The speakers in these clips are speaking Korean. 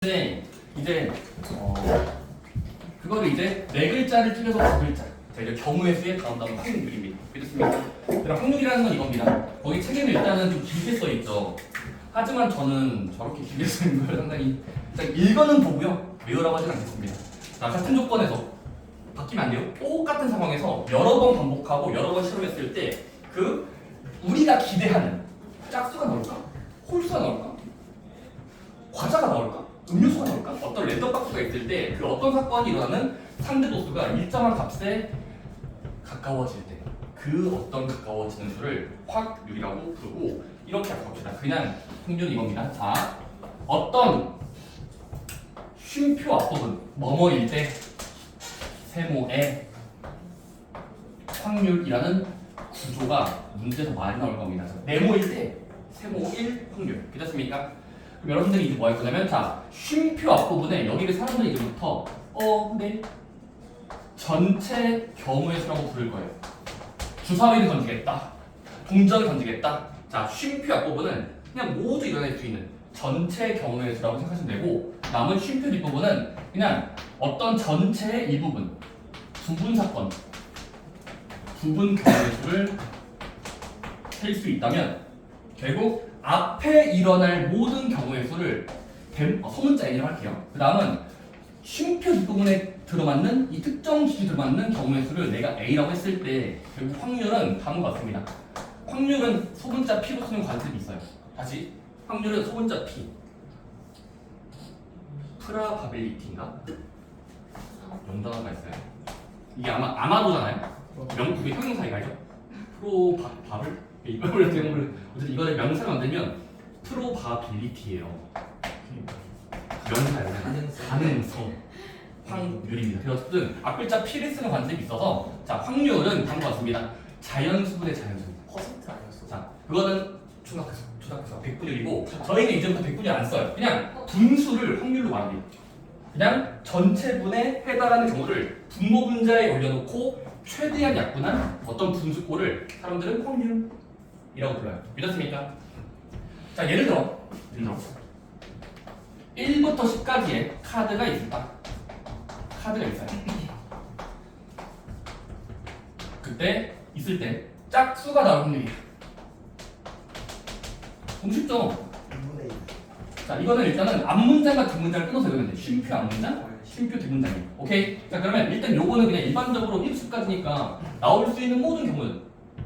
이제 그거를 이제 네 글자를 줄여서 두 글자. 자, 이제 경우의 수의 다음 확률입니다. 그렇습니까? 그럼 확률이라는 건 이겁니다. 거기 책에는 일단은 좀 길게 써 있죠. 하지만 저는 저렇게 길게 써 있는 걸 상당히 일단 읽어는 보고요. 외우라고 하진 않겠습니다. 자, 같은 조건에서 바뀌면 안 돼요. 똑같은 상황에서 여러 번 반복하고 여러 번 실험했을 때 그 우리가 기대하는 짝수가 나올까? 홀수가 나올까? 과자가 나올까? 음료수가 나올까? 어떤 랜덤 박스가 있을 때 그 어떤 사건이 일어나는 상대 도수가 일정한 값에 가까워질 때 그 어떤 가까워지는 수를 확률이라고 부르고 이렇게 합시다. 그냥 확률이 이겁니다. 자, 어떤 쉼표 앞부분 뭐뭐일 때 세모의 확률이라는 구조가 문제에서 많이 나올 겁니다. 네모일 때 세모 1 확률. 괜찮습니까? 그럼 여러분들이 이제 뭐 할 거냐면 자, 쉼표 앞부분에 여기를 사람들이 이제부터 네 전체 경우의 수라고 부를 거예요. 주사위를 던지겠다. 동전을 던지겠다. 자, 쉼표 앞부분은 그냥 모두 일어날 수 있는 전체 경우의 수라고 생각하시면 되고 남은 쉼표 뒷부분은 그냥 어떤 전체의 일부분 부분 사건 부분 경우의 수를 셀 수 있다면 결국 앞에 일어날 모든 경우의 수를 소문자 N이라고 할게요. 그 다음은 쉼표 뒷부분에 들어맞는 이 특정 기준에 들어맞는 경우의 수를 내가 A라고 했을 때 결국 확률은 다음과 같습니다. 확률은 소문자 P로 쓰는 관습이 있어요. 다시 확률은 소문자 P 프라바빌리티인가? 영단어가 있어요. 이게 아마도잖아요. 명품의 형용사가 알죠? 프로바블? 이거를 명사로 만들면 프로바빌리티예요. 명사예요. 가능성 확률입니다. 그래서 어쨌든 앞글자 P를 쓰는 관습이 있어서 자, 확률은 다음과 같습니다. 자연수분의 자연수. 퍼센트 아니었어? 자, 그거는 초등학교에서 100분율이고 저희는 이제부터 100분율 안 써요. 그냥 분수를 확률로 말합니다. 그냥 전체분에 해당하는 경우를 분모 분자에 올려놓고 최대한 약분한 어떤 분수꼴을 사람들은 확률이라고 불러요. 믿었습니까? 자, 예를 들어 1부터 10까지의 카드가 있다. 카드가 있어요. 그때 있을 때 짝수가 나올 확률이에요. 너무 쉽죠? 2분의 1. 자, 이거는 일단은 앞문장과 뒷문장을 끊어서 외우면 돼. 쉼표 앞문장, 쉼표 뒷문장이에요. 오케이? 자, 그러면 일단 요거는 그냥 일반적으로 1수까지니까 나올 수 있는 모든 경우는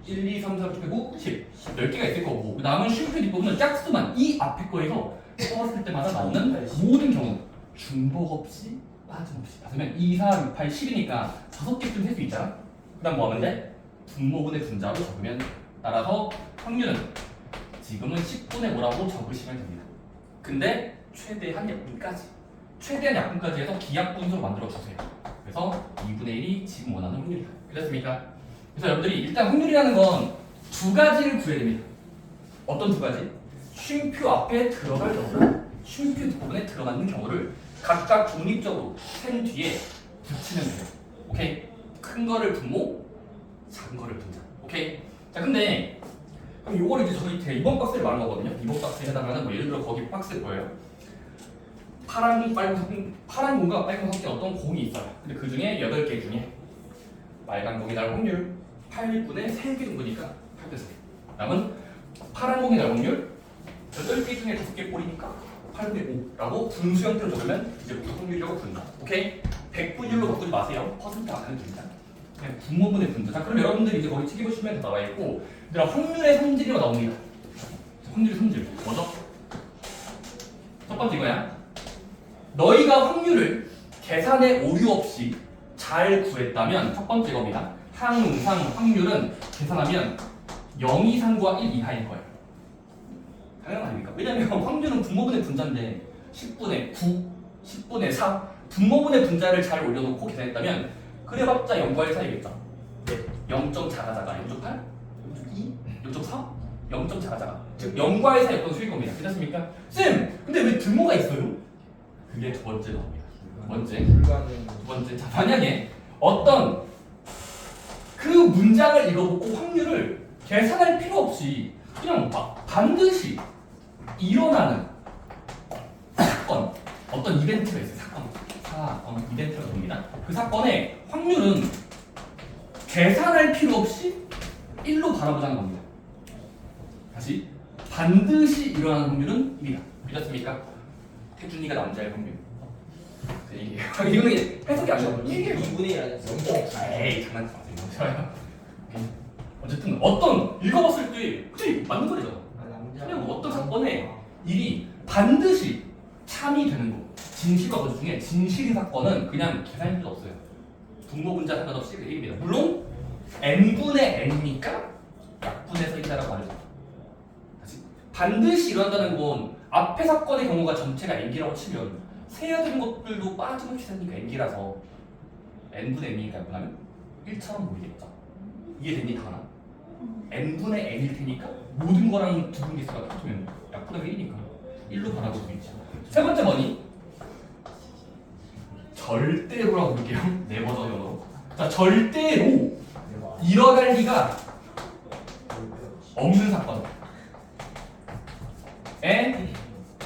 1, 2, 3, 4, 5, 6, 7, 9, 10 10개가 있을 거고 그 다음은 쉼표 뒷부분은 짝수만 이 앞에 거에서 뽑았을 때마다 나오는 모든 경우 중복 없이 빠짐없이 그러면 2, 4, 6, 8, 10이니까 5개쯤 셀 수 있잖아? 그 다음 뭐 하면 돼? 분모분의 분자로 적으면 따라서 확률은 지금은 10분의 5라고 적으시면 됩니다. 근데 최대한 약분까지 최대한 약분까지 해서 기약분수로 만들어 주세요. 그래서 2분의 1이 지금 원하는 확률이다. 그렇습니까? 그래서 여러분들이 일단 확률이라는 건 두 가지를 구해야 됩니다. 어떤 두 가지? 쉼표 앞에 들어갈 경우랑 쉼표 뒷부분에 들어맞는 경우를 각각 독립적으로 센 뒤에 붙이면 돼요. 오케이? 큰 거를 분모, 작은 거를 분자. 오케이? 자, 근데 그럼 요걸 이제 저희 이번 박스를 말하는 거거든요. 이번 박스에 해당하는 뭐 예를 들어 거기 박스에 보여요. 파란 공, 빨간 공, 파란 공과 빨간 공 섞인 어떤 공이 있어요. 근데 그 중에 8개 중에 빨간 공이 나올 확률 8분의 3개 정도니까 8대 3. 남은 파란 공이 나올 확률 8개 중에 5개 꼴이니까 8분의 5라고 분수 형태로 적으면 이제부터 확률이라고 부른다. 오케이? 100분율로 바꾸지 마세요. 퍼센트 안 하면 됩니다. 그냥 분모분의 분자. 자, 그럼 여러분들이 이제 거기 책에 보시면 다 나와 있고 얘들아 확률의 성질이가 나옵니다. 확률의 성질 뭐죠? 첫 번째 이거야. 너희가 확률을 계산에 오류 없이 잘 구했다면 첫 번째 겁니다. 항상 확률은 계산하면 0 이상과 1 이하일 거예요. 당연한 아닙니까? 왜냐면 확률은 분모분의 분자인데 10분의 9, 10분의 4 분모분의 분자를 잘 올려놓고 계산했다면 그래봤자 0과 1 사이겠죠? 네. 0점 작아자가 0.8, 0.2, 0.4, 0점 작아자가 즉 0과 1 사이 어떤 수일 겁니다. 괜찮습니까? 쌤! 근데 왜 등호가 있어요? 그게 두 번째 나옵니다. 두 번째. 자, 만약에 어떤 그 문장을 읽어보고 확률을 계산할 필요 없이 그냥 막 반드시 일어나는 사건 어떤 이벤트가 있어요. 사건 이벤트가 됩니다. 그 사건의 확률은 계산할 필요 없이 1로 바라보자는 겁니다. 다시 반드시 일어나는 확률은 1이다. 믿었습니까? 태준이가 남자일 확률. 이거는 해석이 안 돼요. 이게 2분의 1 아니었어? 에이 장난치 마세요. 어쨌든 어떤 읽어봤을 때 그치 맞는 소리죠. 그냥 어떤 사건에 일이 반드시 참이 되는 거. 진실과 거짓 중에 진실인 사건은 그냥 계산일 필요 없어요. 분모분자 상관없이 1입니다. 물론 n분의 n이니까 약분해서 있다라고 말해줘. 다시 반드시 일어난다는 건 앞에 사건의 경우가 전체가 n기라고 치면 세야 되는 것들도 빠짐없이 생기니까 n기라서 n분의 n이니까 약분하면 1처럼 보이겠죠. 이해됐니 다나? n분의 n일 테니까 모든 거랑 두분계수가 같으면 약분하면 1이니까 1로 바라볼 수 있죠. 세 번째 뭐니? 절대로라고 볼게요. 네 버전으로. 자, 절대로 일어날 리가 없는 사건에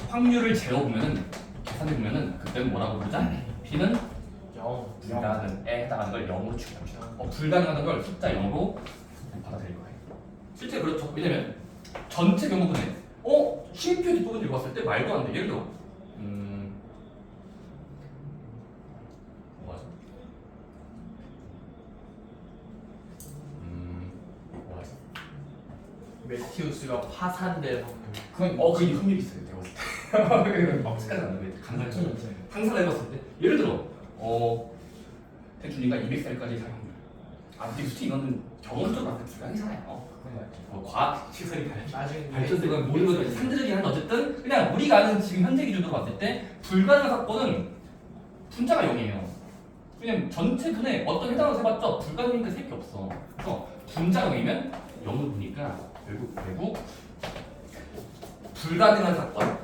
확률을 재어보면은 계산해보면은 그때는 뭐라고 부르자? P는 0 불가능에 해당하는 걸 0으로 취급합니다. 불가능한 걸 숫자 0으로 받아들일 거예요. 실제 그렇죠. 왜냐면 전체 경우분에 쉼표 뒷부분 읽어봤을 때 말도 안 돼. 예를 들어 뭐하죠? 뭐하죠? 매티우스가 파산될 확률. 그게 확률이 있어요. 제가 봤을 때. 막 색깔이 안 나는데 강사처럼 상상을 해봤을 때 예를 들어 태준이가 200살까지 살 확률. 솔직히 이거는 경험적으로 봤을 때 불가능하잖아요. 과학 시설이 발전되고 모든 것들이 상대적이긴 한데 어쨌든 그냥 우리가 아는 지금 현재 기준으로 봤을 때 불가능한 사건은 분자가 0이에요. 왜냐면 전체 분에 어떤 해당을 해봤죠? 불가능이니까 셀 게 없어. 그래서 분자가 0이면 0을 보니까 결국 불가능한 사건,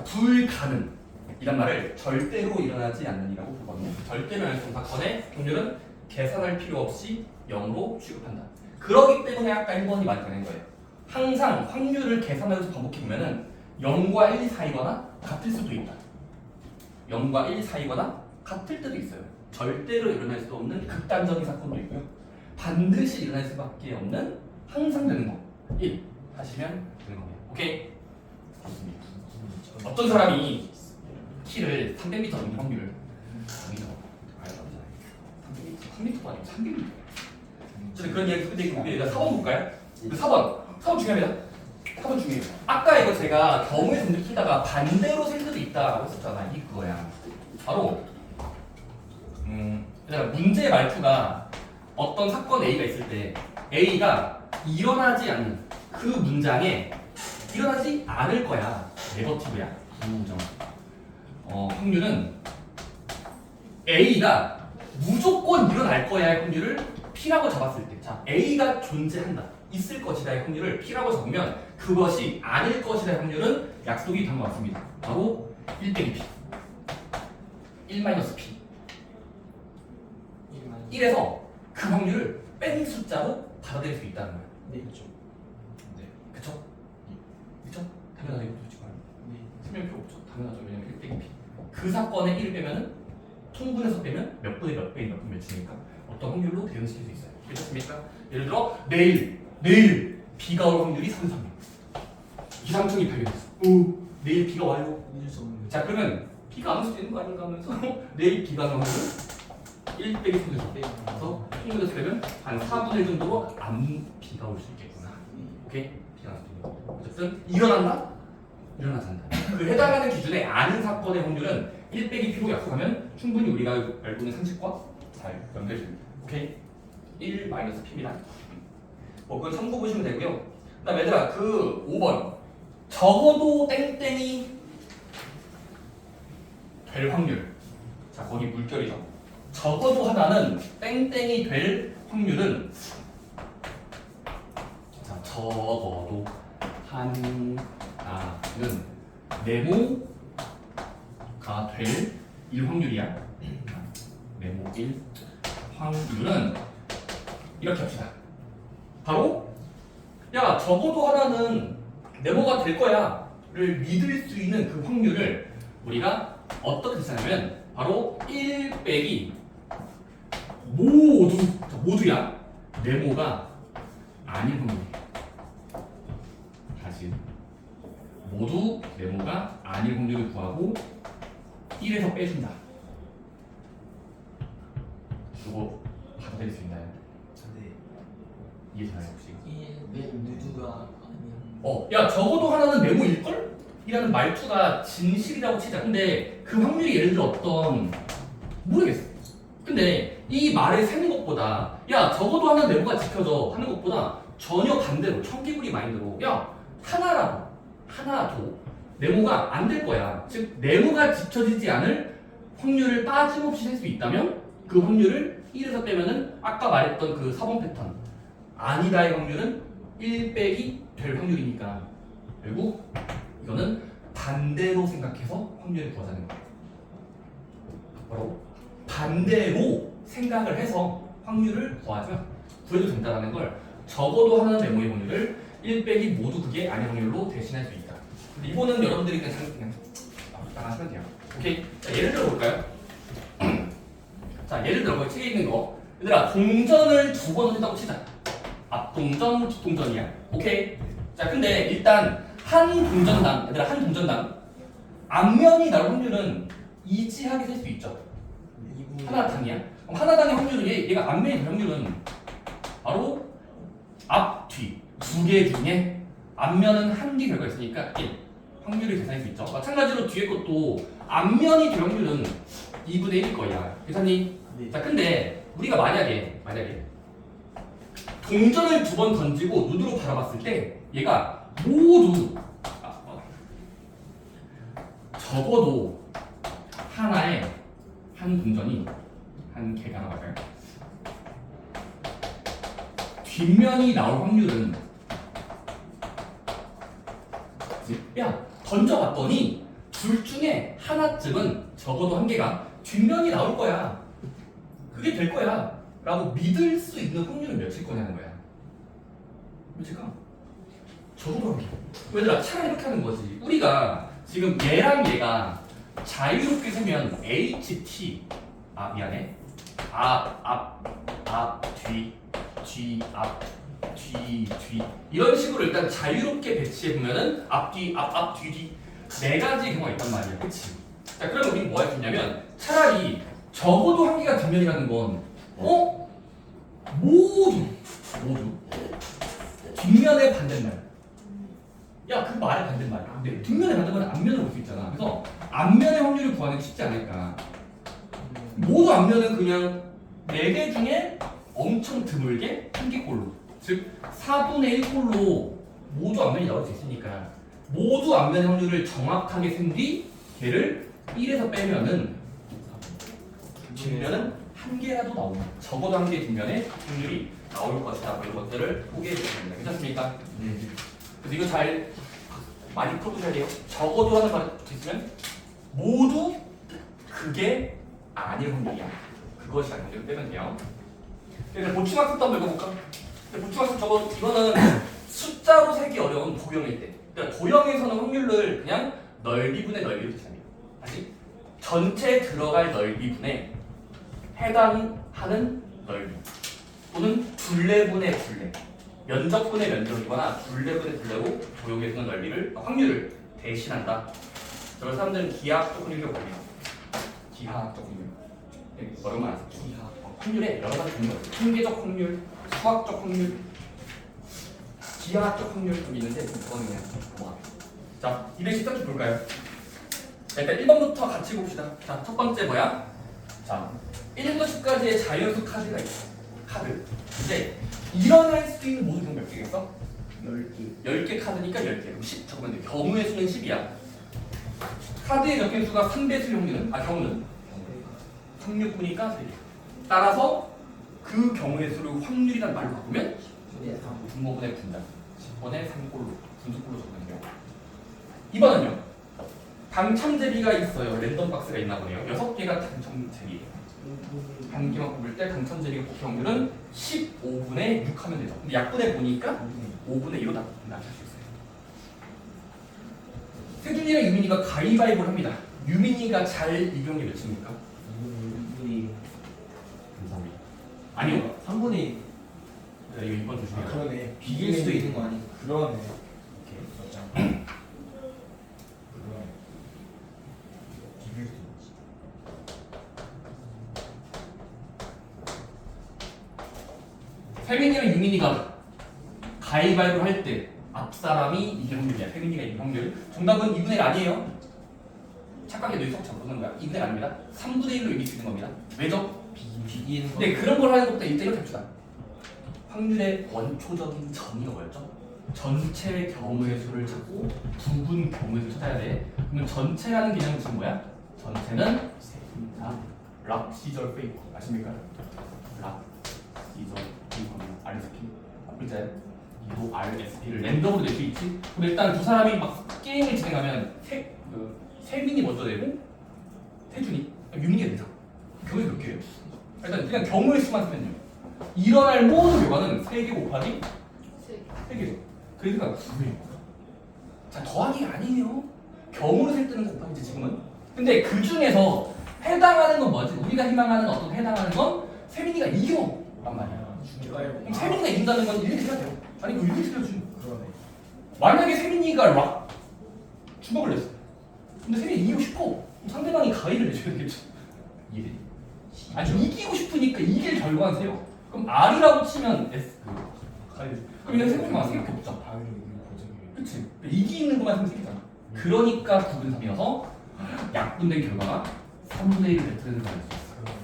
불가능이란 말을 절대로 일어나지 않는이라고 보거든요. 절대로 일어나는 사건의 확률은 계산할 필요 없이 0으로 취급한다. 그러기 때문에 아까 1번이 많이 되는 거예요. 항상 확률을 계산하면서 반복해보면은 0과 1 사이거나 같을 수도 있다. 0과 1 사이거나 같을 때도 있어요. 절대로 일어날 수 없는 극단적인 사건도 있고요. 반드시 일어날 수밖에 없는 항상 되는 거. 1 하시면 되는 겁니다. 오케이? 좋습니다. 어떤 사람이 키를 300m 넘는 확률을 300m도 아니고 300m. 저는 그런 이야기 근데 우리 4번 볼까요? 4번 중요합니다. 4번 중요해요. 아까 이거 제가 경우의 성질 키다가 반대로 셀 수도 있다라고 했었잖아. 이게 그거야. 바로 문제의 말투가 어떤 사건 A가 있을 때 A가 일어나지 않는 그 문장에 일어나지 않을 거야. 네거티브야. 부정. 확률은 A가 무조건 일어날 거야의 확률을 P라고 잡았을 때, 자 A가 존재한다, 있을 것이다의 확률을 P라고 잡으면 그것이 아닐 것이다의 확률은 약속이 단 것 같습니다. 바로 1 빼기 P, 1 마이너스 P. 1에서 그 확률을 뺀 숫자로 받아들일 수 있다는 거예요. 네, 그렇죠. 네, 그쵸? 그쵸? 당연하죠. 이거 그렇지 않아요? 설명 필요 없죠. 당연하죠. 왜냐면 1 빼기 P. 그 사건에 1을 빼면은 통분해서 빼면 몇 분의 몇 배인 몇 분 몇이니까 어떤 확률로 대응시킬 수 있어요. 괜찮습니까? 예를 들어 내일 비가 올 확률이 3, 3. 기상청이 발견했어. 내일 비가 와요. 자 그러면 비가 안 올 수도 있는 거 아닌가 하면서 내일 비가 올 확률은 1 빼기 3에서 그래서 통분해서 빼면 한 4분의 1 정도로 안 비가 올 수 있겠구나. 오케이? 비가 날 수도 있고. 어쨌든 일어난다? 일어나지 않는다. 그 해당하는 기준에 아는 사건의 확률은 1 빼기 P로 약속하면 충분히 우리가 알고 있는 상식과 잘 연결됩니다. 오케이? 1 마이너스 P입니다. 그건 참고 보시면 되고요. 그 다음에 얘들아 그 5번 적어도 땡땡이 될 확률. 자 거기 물결이죠. 적어도 하나는 땡땡이 될 확률은 자 적어도 하나는 네모가 될 1 확률이야. 네모 1 확률은 이렇게 합시다. 바로 야 적어도 하나는 네모가 될 거야 를 믿을 수 있는 그 확률을 우리가 어떻게 계산하냐면 바로 1 빼기 모두야 네모가 아닌 확률. 다시 모두 네모가 아닌 확률을 구하고 1에서 빼준다. 이거 받아들일 수 있나요? 네. 이해되나요 혹시? 이내 누드가 아니면 야 적어도 하나는 네모일걸? 이라는 말투가 진실이라고 치자. 근데 그 확률이 예를 들어 어떤 모르겠어. 근데 이 말을 세는 것보다 야 적어도 하나 네모가 지켜져 하는 것보다 전혀 반대로 청개구리 마인드로 야 하나라도 하나도 네모가 안 될 거야. 즉 네모가 지켜지지 않을 확률을 빠짐없이 셀 수 있다면 그 확률을 1에서 빼면은 아까 말했던 그 4번 패턴 아니다의 확률은 1 빼기 될 확률이니까 결국 이거는 반대로 생각해서 확률을 구하자는 거예요. 바로 반대로 생각을 해서 확률을 구하자. 구해도 된다는 걸 적어도 하나는 네모의 확률을 1 빼기 모두 그게 아닌 확률로 대신할 수 있다. 근데 이거는 여러분들이 그냥 하시면 돼요. 오케이? 자, 예를 들어 볼까요? 자, 예를 들어 책에 있는 거 얘들아 동전을 2번 했다고 치자. 앞동전, 뒷동전이야. 오케이? 자, 근데 일단 한 동전당 얘들아 한 동전당 앞면이 나올 확률은 이지하게 셀 수 있죠. 하나당이야. 그럼 하나당의 확률은 얘가 앞면이 될 확률은 바로 앞, 뒤 두 개 중에 앞면은 한 개 결과 있으니까 1 확률을 계산할 수 있죠. 마찬가지로 뒤에 것도 앞면이 될 확률은 2분의 1일 거야. 계산이? 네. 자, 근데 우리가 만약에 동전을 2번 던지고 눈으로 바라봤을 때 얘가 모두 적어도 하나에 한 동전이 한 개가 나와요. 뒷면이 나올 확률은 야 던져봤더니 둘 중에 하나쯤은 적어도 한 개가 뒷면이 나올 거야. 그게 될 거야 라고 믿을 수 있는 확률은 몇일 거냐는 거야. 몇일까? 적어도 한 개. 얘들아 차라리 이렇게 하는 거지. 우리가 지금 얘랑 얘가 자유롭게 세면 HT 미안해 앞 뒤 앞 뒤 이런 식으로 일단 자유롭게 배치해 보면은 앞뒤 뒤 네 가지 경우가 있단 말이야. 그치? 자 그러면 우리는 뭐 할 수 있냐면 차라리 적어도 한 개가 뒷면이라는 건 모두 뒷면의 반대말. 야, 그 말의 반대말이야. 근데 뒷면의 반대말은 앞면을 볼 수 있잖아. 그래서 앞면의 확률을 구하는 게 쉽지 않을까. 모두 앞면은 그냥 4개 중에 엄청 드물게 한 개꼴로. 즉 4분의 1꼴로 모두 앞면이 나올 수 있으니까 모두 앞면의 확률을 정확하게 센 뒤 걔를 1에서 빼면은 뒷면은 한 개라도 나오는 적어도 한 개 뒷면에 확률이 나올 것이다. 뭐 이런 것들을 포기해 주십니다. 괜찮습니까? 네. 그래서 이거 잘 많이 풀어두셔야 돼요. 적어도 하는 말이 있으면 모두 그게 아닐 확률이야. 그것이 아닌 확률을 빼면 돼요. 그래서 보충학습도 한번 읽어볼까? 보충학습 저거 이거는 숫자로 세기 어려운 도형일 때. 그러니까 도형에서는 확률을 그냥 넓이분의 넓이로 계산해요. 다시 전체 들어갈 넓이분의 해당하는 넓이 또는 둘레분의 둘레 면적분의 면적이거나 둘레분의 둘레로 도형에서는 넓이를 확률을 대신한다. 저런 사람들은 기하학적 확률이라고 합니다. 기하학적 확률. 어려운 말 안 쓰죠. 확률에 여러 가지 종류가 있어요. 통계적 확률, 수학적 확률, 기하학적 확률 좀 있는데 그거는 그냥 넘어갑니다. 자, 213쪽 볼까요? 자, 일단 1번부터 같이 봅시다. 자, 첫 번째 뭐야? 자, 1부터 10까지의 자연수 카드가 있어. 카드. 근데 일어날 수 있는 모든 경우 몇 개겠어? 10개. 10개 카드니까 10개. 그럼 10 적으면 돼. 경우의 수는 10이야. 카드의 적힌 수가 3배수의 확률은? 경우는? 369니까 3개. 따라서 그 경우의 수를 확률이란 말로 바꾸면 분모분의 분단 10번의 3꼴로 분수꼴로 적으면 돼요. 2번은요. 당첨제비가 있어요. 랜덤 박스가 있나 보네요. 6개가 당첨제비예요. 한 개만 뽑을 때 당첨제비가 뽑힐 확률은 15분의 6 하면 되죠. 근데 약분해 보니까 5분의 2로 낮출 수 있어요. 태준이랑 유민이가 가위바위보를 합니다. 유민이가 잘 이겨온 게 몇입니까? 2분의 감사합니다. 아니요. 3분의 1. 자, 이거 2번 아, 조심해요. 그러네. 비길 수도 있는 거 아니? 그러네. 오케이. 맞잖아. 그러네. 비길 수도 있지. 세민이랑 유민이가 가위바위보를 할 때 앞사람이 이길 확률이야. 세민이가 이길 확률. 정답은 2분의 1 아니에요. 착각해도 이속 잡는 거야. 2분의 1 아닙니다. 3분의 1로 이길 수 있는 겁니다. 왜죠? 비기는 거. 근데 그런 걸 하는 것보다 이때 이렇게 합시다. 확률의 원초적인 정의가 뭐였죠? 전체 경우의 수를 찾고 부분 경우의 수를 찾아야 돼. 그러면 전체라는 개념은 무슨 뭐야? 전체는 락 시절 페이커 아십니까? 락 시절 페이커는 RSP 글자에 이도 RSP를 랜덤으로 낼 수 있지. 그럼 일단 두 사람이 막 게임을 진행하면 세민이 먼저 내고 태준이 유민이가 내자. 경우의 몇 개예요? 일단 그냥 경우의 수만 쓰면요. 일어날 모든 결과는 3개 곱하기 3개죠. 그러니까 9예요. 자, 더하기가 아니에요. 경우를 셀 때는 곱하기지 지금은. 근데 그 중에서 해당하는 건 뭐지? 우리가 희망하는 어떤 해당하는 건 세민이가 이겨. 란 말이야. 그럼 세민이가 이긴다는 건 이렇게 생각해요. 아니 이거 이렇게 생각해요. 그러네. 만약에 세민이가 락 주먹을 냈어. 근데 세민이 이기고 싶어. 그럼 상대방이 가위를 내줘야 되겠죠. 이해. 아니 이기고 싶으니까 이길 결과는 세요. 그럼 R이라고 치면 S 가위. 그럼 얘는 세민이만 생각해 보자. 다음에 이기는 보정이. 그치? 이기는 것만 생각했잖아. 그러니까 9분 3이어서 약분된 결과가 3분의 1을 배트는 거였어. 그러네.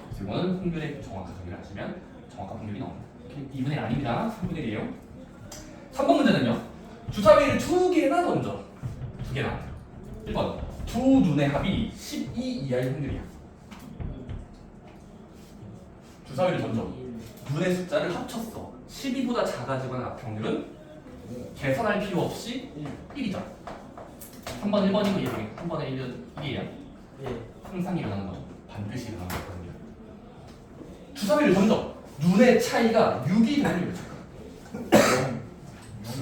그래서 이거는 확률의 정확한 정의를 하시면 정확한 확률이 나옵니다. 2분의 1 아닙니다. 3분의 1이에요. 3번 문제는요. 주사위를 2개나 던져. 2개나. 1번. 두 눈의 합이 12 이하의 확률이야. 주사위를 던져. 눈의 숫자를 합쳤어. 12보다 작아지거나 같은 확률은 계산할 필요 없이 1이죠. 3번 1번이고 얘기해. 3번에 1이야. 예. 항상 일어나는 거죠. 반드시 일어나는 거거든요. 주사위를 던져. 눈의 차이가 6이 되는 거죠.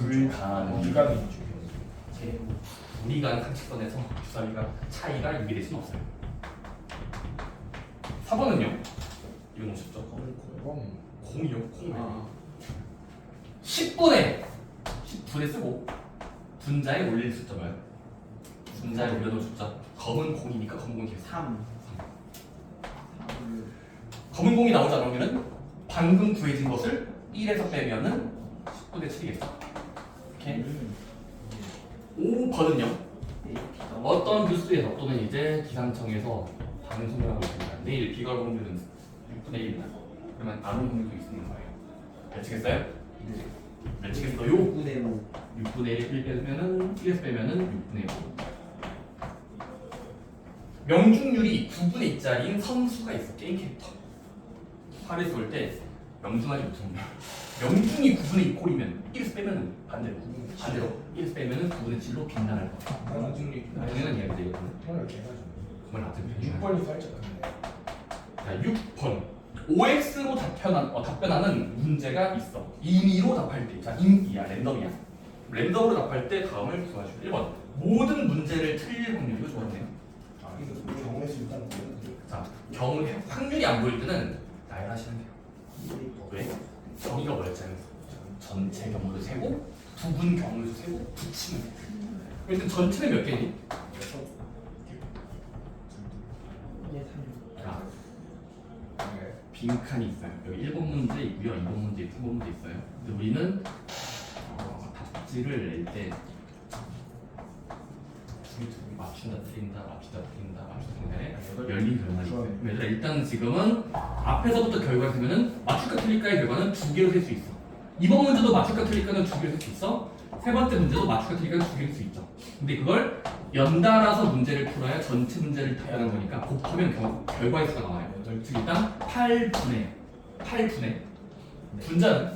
불가능. 불가능이죠. 우리가 상식선에서 주사위가 차이가 6이 될 수는 없어요. 4번은요. 이건 오셨죠? 공이요. 공. 10분에 10분에 쓰고 분자에 올릴 숫자 뭐야? 분자에 올려놓은 숫자. 검은 공이니까 검은 공이 3. 검은 공이 나오지 않으면은 방금 구해진 것을 1에서 빼면은 10분의 7이겠어. 오케이. 5번은요. 어떤 뉴스에서 또는 이제 기상청에서 방송을 하고 있습니다. 내일 비가 올 확률은 6분의 1이다. 그러면 안 올 확률도 있는 거예요. 미치겠어요? 네. 미치겠어요? 6분의 5. 6분의 1 빼면은 1에서 빼면은 6분의 5. 명중률이 9분의 2짜리인 선수가 있어. 게임 캐릭터. 팔을 쏠 때 명중하지 못합니다. 명중이 9분의 2콜이면 1에서 빼면은 반대로 1에서 빼면은 9분의 7로 빗나갈 거야. 명중률. 당연한 이야기 되거든요. ton을 개가지고. 그걸 낮은 편이야. 6번이 살짝 큰데. 자, 6번. OX로 답변하는 문제가 있어. 임의로 답할 때. 자, 임의야, 랜덤이야. 랜덤으로 답할 때 다음을 구하시오. 1번. 모든 문제를 틀릴 확률. 이거 좋았네요. 아, 이거 경우에서 일단 보여드릴게요. 자, 경우 확률이 안 보일 때는 나열하시면 돼요. 왜? 정의가 뭐였잖아요. 전체 경우를 세고 부분 경우를 세고 붙이면 돼. 일단 전체는 몇 개니? 자, 빈칸이 있어요. 여기 1번 문제 있고요. 2번 문제 있고 3번 문제 있어요. 근데 우리는 답지를 낼 때 맞춘다 틀린다 맞춘다 틀린다 맞춘다 열린 결과가 있어요. 얘들아 일단 지금은 앞에서부터 결과를 세면은 맞출까 틀릴까의 결과는 2개로 셀 수 있어. 이번 문제도 맞출까 틀릴까는 2개로 셀 수 있어. 세 번째 문제도 맞출까 틀릴까는 2개로 셀 수 있죠. 근데 그걸 연달아서 문제를 풀어야 전체 문제를 답하는 거니까 곱하면 결과의 수가 나와요. 즉 일단 8분의 분자는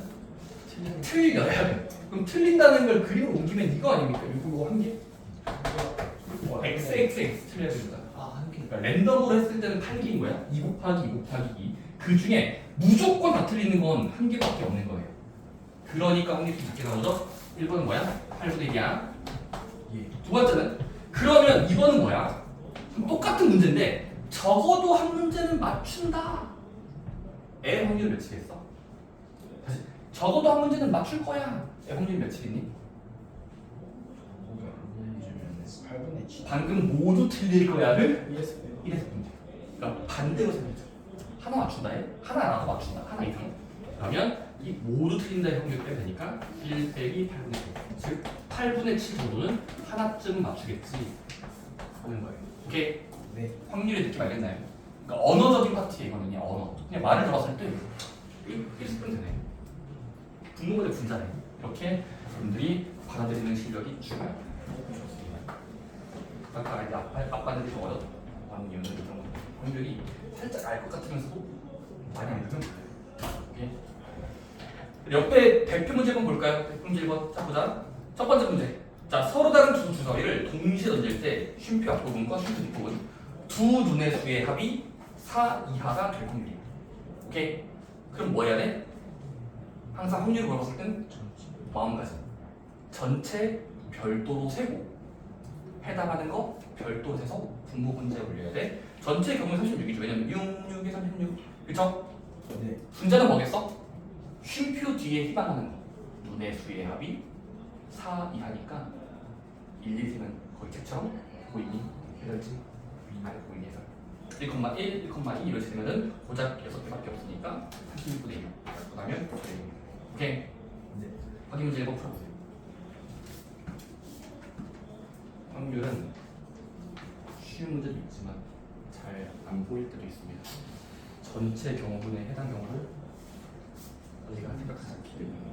틀려야 돼. 그럼 틀린다는 걸 그림으로 옮기면 이거 아닙니까? 이거 한 개? XXX 틀려야 됩니다. 아, 한 개. 그러니까 랜덤으로 했을 때는 8개인 거야. 2 곱하기 2 곱하기 2. 그 중에 무조건 다 틀리는 건 한 개밖에 없는 거예요. 그러니까 확률이 작게 나오죠? 1번은 뭐야? 8분의 1이야. 예. 두 번째는 그러면 이번은 뭐야? 똑같은 문제인데 적어도 한 문제는 맞춘다. 의 확률 몇이겠어? 다시 적어도 한 문제는 맞출 거야. 의 확률 몇이겠니? 8분의 7. 방금 모두 틀릴 거야를 1에서 1에서 문제. 그러니까 반대로 생각해. 하나 맞춘다 해. 하나 안 하고 맞춘다. 하나 이상. 그러면 이 모두 틀린다의 확률 빼면 되니까 1 빼기 8분의 7. 즉 8분의 7 정도는 하나쯤 맞추겠지 하는 거예요. 오케이? 네. 확률의 느낌 알겠나요? 그러니까 언어적인 파트에 이거는 그냥 언어. 그냥 말을 들었을 때 일습분 되네. 분모분의 분자네. 이렇게 여러분들이 받아들이는 실력이 중요해요. 아까 이제 아빠들이 좀 어렵다는 이유는 이런 거. 확률이 살짝 알 것 같으면서도 많이 안 되면 오케이. 옆에 대표 문제 한번 볼까요? 대표 문제 1번. 자 보자. 첫 번째 문제. 자 서로 다른 두 주사위를 동시에 던질 때 쉼표 앞부분과 쉼표 뒷부분 두 눈의 수의 합이 4 이하가 될 확률이야. 오케이? 그럼 뭐 해야 돼? 항상 확률을 물어봤을 땐 마음가짐. 전체 별도로 세고 해당하는 거 별도로 세서 분모 분자에 올려야 돼. 전체 경우에 36이죠. 왜냐면 6, 6에 36. 그쵸? 네. 분자는 뭐겠어? 쉼표 뒤에 희망하는 거. 눈의 수의 합이 4 이하니까 1, 2, 3는 거의 책처럼 보이니? 해설지? 아니 보이니 해설. 1,1, 1,2 이렇게 되면은 고작 6개밖에 없으니까 36분의 1 갖고 나면 오케이? 네. 확인 문제 1번 풀어보세요. 확률은 쉬운 문제도 있지만 잘 안 보일 때도 있습니다. 전체 경우분에 해당 경우를 우리가 생각하지 않기 때문에.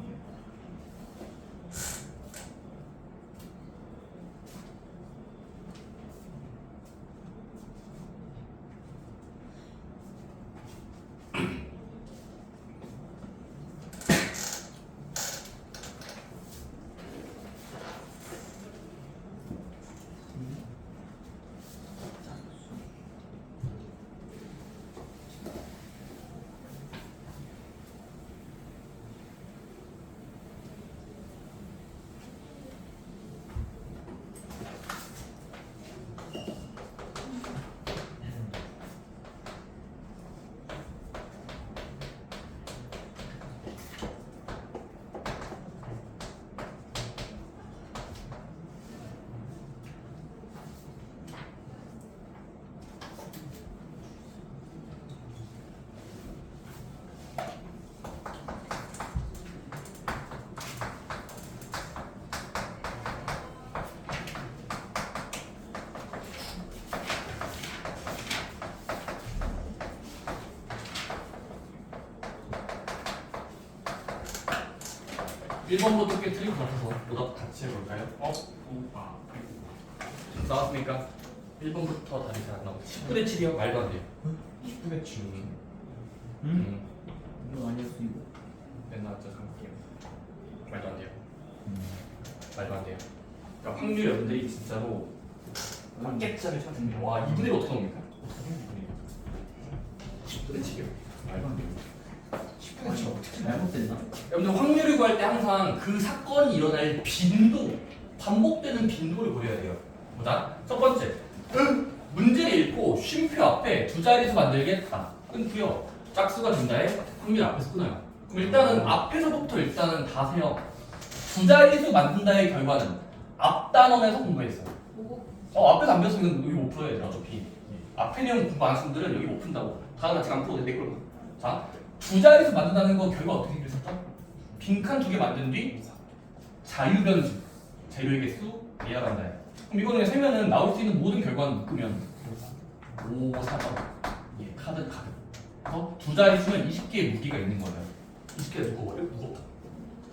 일번부터 꽤 틀린 것 같아서 오답 같이 해볼까요? 나왔습니까? 1번부터 다시 잘 안 나오고 10분의 7이요? 말도 안 돼요. 10분의 7. 이거 아니었어 이거. 맨날 저 삼게요. 말도 안 돼요. 말도 안 돼요. 그러니까 확률 여러분들이 진짜로 깨짜를 찾습니다. 와 2분의 1 어떻게 나옵니까? 10분의 7이요? 말도 안 돼요. 10분의 7 어떻게 잘못됐나? 여러분들 확률을 구할 때 항상 그 사건이 일어날 빈도, 반복되는 빈도를 고려해야 돼요. 보자. 첫 번째, 문제를 읽고 쉼표 앞에 두 자리수 만들겠다. 끊고요. 짝수가 된다에 확률 앞에서 끊어요. 그럼 일단은 앞에서부터 일단은 다 세요. 두 자리수 만든다의 결과는 앞 단원에서 공부했어요. 앞에서 안 배웠으면 여기 못 풀어야 돼요. 어차피. 앞에 내용 공부 안 하신 분들은 여기 못 푼다고. 다 같이 안 풀어도 돼. 내 걸로. 자, 두 자리수 만든다는 거 결과 어떻게 생겼었죠? 빈칸 2개 만든 뒤 자유변수 재료의 개수 예약한다. 그럼 이거는 세면은 나올 수 있는 모든 결과는 묶으면 5, 4점 예, 카드. 그래서 두 자리수는 20개의 무기가 있는 거예요. 20개가 무거워요? 무겁다.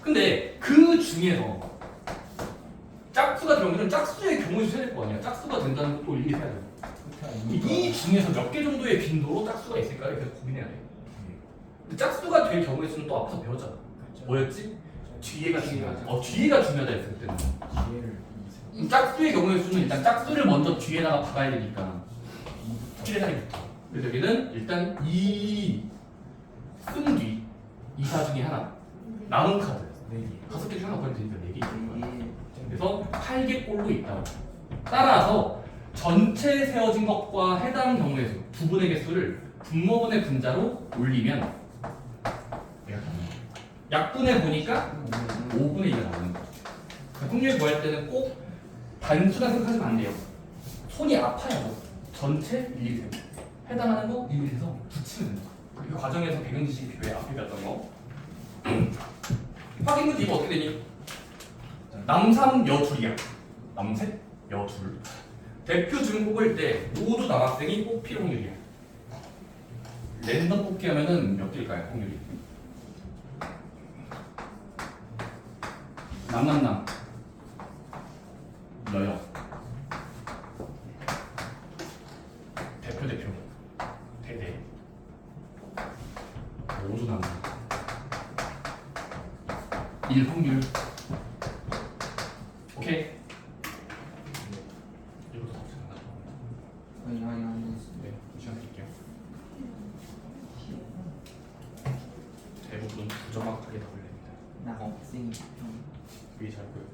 근데 그 중에서 짝수가 들어오면 짝수의 경우에 세야 될 거 아니야. 짝수가 된다는 것도 일일이 세야 돼요. 이 중에서 몇 개 정도의 빈도로 짝수가 있을까를 계속 고민해야 돼요. 근데 짝수가 될 경우의 수는 또 앞에서 배웠잖아. 뭐였지? 뒤에가 중요하지. 뒤에가 중요하다 했을 때는. 기회를 짝수의 경우의 수는 일단 짝수를 먼저 뒤에다가 박아야 되니까 1의 자리부터. 그래서 여기는 일단 2 쓴 뒤 2사 중에 하나 남은 카드 5개 중에 하나 버리면 되니까 4개 있는 거야. 그래서 8개꼴로 있다고. 따라서 전체 세워진 것과 해당 경우의 수, 부분의 개수를 분모분의 분자로 올리면 약분해 보니까 5분의 2가 나오는 거죠. 확률 구할 때는 꼭 단순한 생각하시면 안 돼요. 손이 아파요. 전체 1, 2, 3 해당하는 거 1, 2, 3에서 붙이면 된다. 그 과정에서 배경 지식이 필요해. 앞에 배웠던 거. 확인 문제 이거 어떻게 되니? 남삼 여둘이야. 남셋 여둘. 대표 중 뽑을 때 모두 남학생이 뽑힐 확률이야. 랜덤 뽑기 하면은 몇 개일까요? 확률이? 남남남 여여 대표 대대 모두 남남 1 확률. 오케이. 이것도 다 없어요. 아니. 네, 시간 드릴게요. 대부분 부정확하게 답을 냅니다. 나 학생이 좀 위에 잘 보여.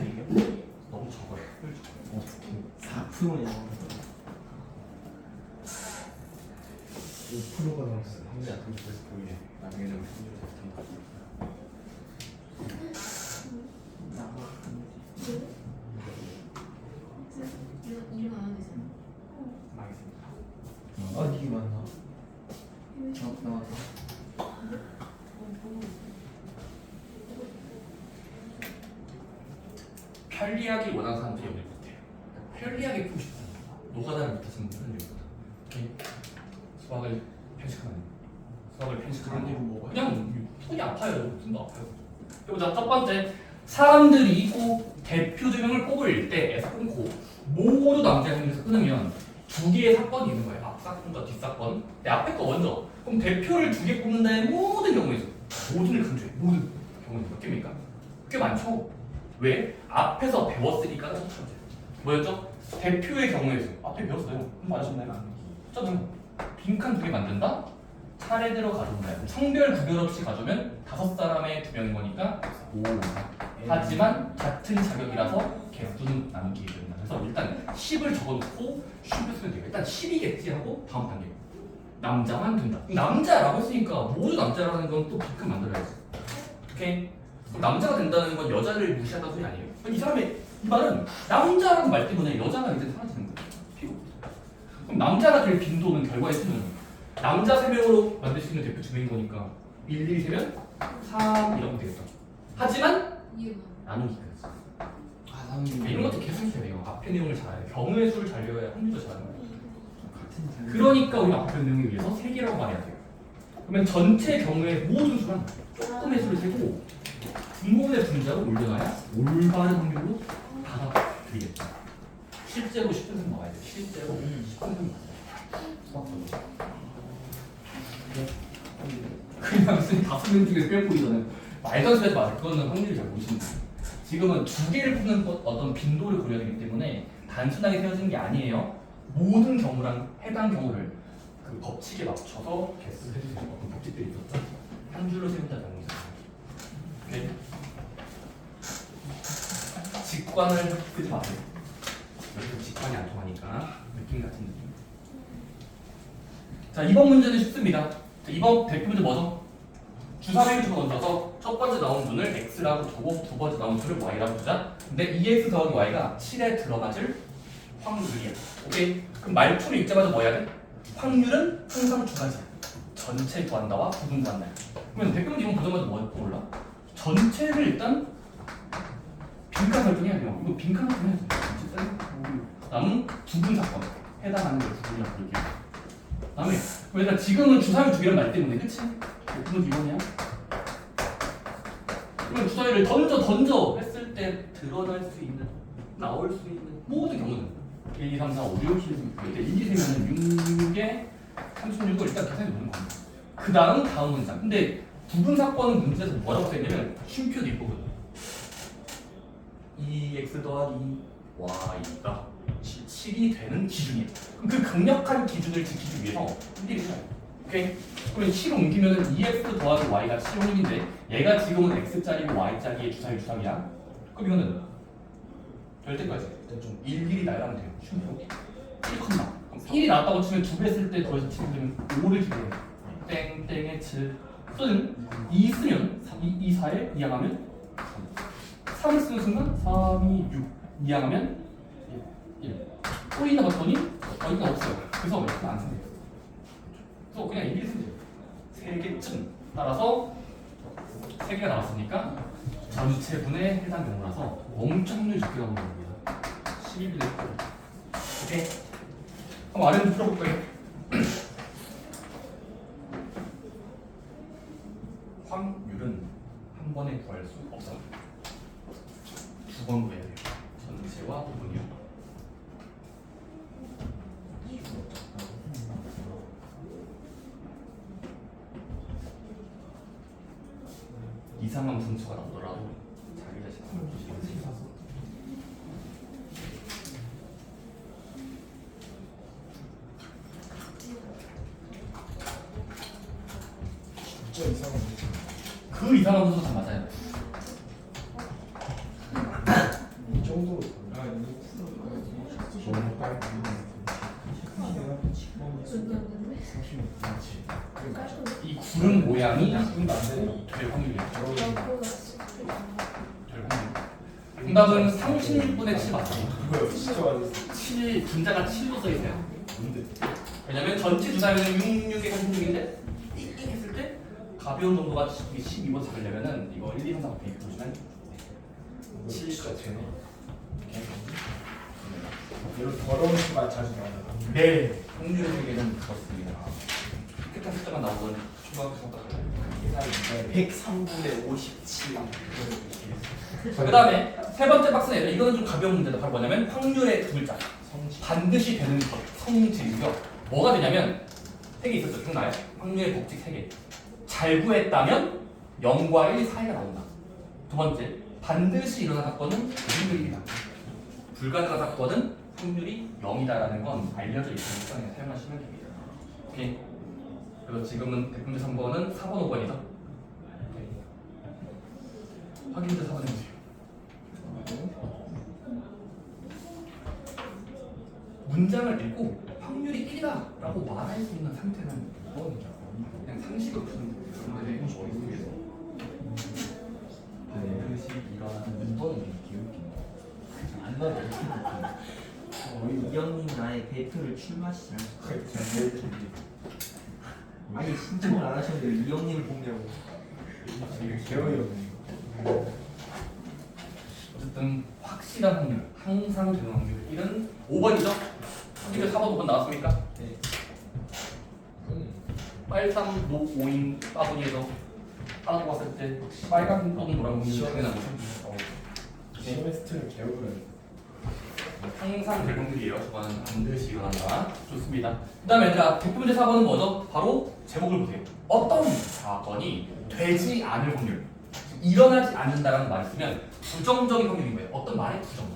이게 너무 적어요. 어떻게 4%냐 5%가 나왔어요. 한대 약간 그래서 보이네. 나중에는 확률이 더 붙는다. 이름 안 하면 되잖아. 망했습니다. 아 이게 맞나? 나왔어. 편리하게 원하는 사람들이 여기 못해요. 편리하게 풀고 싶다. 노가다를 못하시는 분은 여기 못해. 오케이. 수학을 편식하는. 수학을 편식하는 이유 뭐가? 그냥 손이 아파요. 손도 아파요. 그리고 첫 번째, 사람들이 있고 대표 조명을 뽑을 때 에서 끊고 모두 남자형에서 끊으면 두 개의 사건이 있는 거예요. 앞 사건과 뒷 사건. 근데 앞에 거 먼저. 그럼 대표를 두 개 뽑는다는 모든 경우에서 모든을 강조해. 모든 경우에 몇 개입니까? 꽤 많죠. 왜? 앞에서 배웠으니까 첫 번째. 뭐였죠? 대표의 경우에서 앞에 배웠어요. 맞으셨나요? 쩌는 빈칸 두 개 만든다? 차례대로 가져온다. 성별 구별 없이 가져오면 5사람의 2명인 거니까 5. 하지만 같은 자격이라서 개수는 남기게 된다. 그래서 일단 10을 적어놓고 쉽게 쓰면 돼요. 일단 10이겠지 하고 다음 단계. 남자만 된다. 남자라고 했으니까 모두 남자라는 건 또 빈칸 만들어야지. 오케이? 그럼 남자가 된다는 건 여자를 무시한다는 소리 아니에요. 이 사람의 이 말은 남자라는 말 때문에 여자가 이제 사라지는 거예요. 필요 없어. 그럼 남자가 될 빈도는 결과에 쓰면 남자 3명으로 만들 수 있는 대표 2명인 거니까 1, 2 세면 3 이러면 되겠죠. 하지만 이름. 나누기까지. 아 이런 것도 계속 해야 돼요. 앞에 내용을 잘 알아요. 경우의 수를 잘 외워야 확률도 잘 나와요. 같은 장. 그러니까 우리 앞에 내용에 의해서 3개라고 말해야 돼요. 그러면 전체 경우의 모든 수랑 조금의 수를 세고 분모의 분자로 올려놔야 올바른 확률로 받아들이겠죠. 실제로 10% 나와야 돼요. 실제로 10% 나와요. 수학적으로. 그냥 쓴 5명 중에서 빼보이잖아요. 말도 안 되지 마세요. 그거는 확률이 잘 모르시는 거예요. 지금은 두 개를 푸는 어떤 빈도를 고려해야 되기 때문에 단순하게 세워지는 게 아니에요. 모든 경우랑 해당 경우를 그 법칙에 맞춰서 개수를 해주세요. 어떤 법칙들이 있었죠? 한 줄로 세운다 경우죠. 오케이? 직관을 쓰지 마세요. 여기서 직관이 안 통하니까 느낌 같은 느낌. 자, 이번 문제는 쉽습니다. 자, 이번 대표 문제 뭐죠? 주사위를 집어넣어서 첫 번째 나온 분을 x라고 두고 두 번째 나온 수를 y라고 두자. 근데 2x 더하기 y가 7에 들어맞을 확률이야. 오케이? 그럼 말투를 읽자마자 뭐 해야 돼? 확률은 항상 두 가지야. 전체 구한다와 부분 구한다. 그러면 대표 문제 이건 보자마자 뭐 몰라? 전체를 일단 빈칸 설정해야 돼요. 이거 빈칸 설정해야 돼요. 남은 부분 사건 해당하는 걸 부분이라고 부를게요. 다음에 왜냐 지금은 주사위 두 개란 말 때문에 그치? 부분 이거냐? 그러면 주사위를 던져 했을 때 드러날 수 있는 나올 수 있는 모든 경우는 1, 2, 3, 4, 5, 6, 7, 8, 9, 1, 2, 세면은 6에 36을 일단 계산해 놓는 겁니다. 그 다음 문장. 근데 부분 사건은 문제에서 뭐라고 써있냐면 쉼표도 있거든. 2x 더하기 y가 7이 되는 기준이에요. 그럼 그 강력한 기준을 지키기 위해서 일일이 해요. 오케이? 그러면 C로 옮기면은 EX 더하기 Y가 7혼인데 얘가 지금은 X짜리고 Y짜리의 주사위 주사위야. 그럼 이거는 될 때까지 좀 일일이 나열하면 돼요. 쉼표 1 컴마 1이 나왔다고 치면 2배 쓸 때 더해서 치면 되면 5를 주고 땡땡의 7 또는 2 쓰면 2, 4에 2항하면 3을 쓰는 순간 3, 2, 6 2항하면 1 또 있나 봤더니 여기가 없어요. 그래서 이렇게 안 쓴대요. 그래서 그냥 일일이 쓰면 돼요. 3개쯤 따라서 3개가 나왔으니까 전체분의 해당 경우라서 엄청 확률이 적게 나오는 겁니다. 11분의 1. 오케이. 한번 아래로 풀어볼까요? 확률은 한 번에 구할 수 없어요. 두 번 구해야 돼요. 전체와 부분이요. 이상한 분수가 나오더라도 자기 자신 한번 주시면 진짜 이상한 그 이상한 분수 다 맞아요. 이 정도로 이 구름 모양이 될 확률이에요. 정답은 36분의 7 맞아요. 이거 진짜 맞았어. 7 분자가 7로 써 있어요. 뭔데? 왜냐면 전체 주사위는 66에 36인데 띵띵 했을 때 가벼운 정도가 12번 잡으려면은 이거 1, 2, 3, 4, 5 이렇게 보시면 7가 되네. 이런 더러운 수가 자주 나와요. 네. 확률의 세계는 그렇습니다. 깨끗한 숫자만 나오던 초등학교 생각을 103분의 57. 그 다음에 세 번째 박스는 이거는 좀 가벼운 문제다. 바로 뭐냐면 확률의 두 글자 반드시 되는 것 성질이고요. 뭐가 되냐면 세 개 있었죠. 기억나요? 확률의 법칙 3개. 잘 구했다면 0과 1 사이가 나온다. 두 번째, 반드시 일어난 사건은 확률이 1이다. 불가능한 사건은 확률이 0이다라는 건 알려져 있으니까 그냥 사용하시면 됩니다. 오케이. 그래서 지금은 백분제 3번은 4번, 5번이죠. 확인문제 4번 해보세요. 문장을 읽고 확률이 1이다 라고 말할 수 있는 상태는 그냥 상식으로 푸는 문제의 머릿속에서 반드시 일어나는 2번은 기울기입니다. 안 나도 이경님 나의 대표를 출마시지 않았어요. 아니 신청을 안 하셨는데 이경님을 뽑냐고. 개어이 없네. 어쨌든 확실한 확률, 항상 되는 확률 1은 5번이죠? 이거 4번, 5번 나왔습니까? 네. 빨삼, 노, 오인, 빠분이에서 하나 봤을 때 빨간 또는 노란 확률이 당연한 거죠. 시메스트를 개우는. 항상 될 확률이에요. 저거는 반드시 일어난다. 좋습니다. 그 다음에 얘들아, 백분제 4번은 뭐죠? 바로 제목을 보세요. 어떤 사건이 되지 않을 확률, 일어나지 않는다라는 말을 쓰면 부정적인 확률인 거예요. 어떤 말의 부정.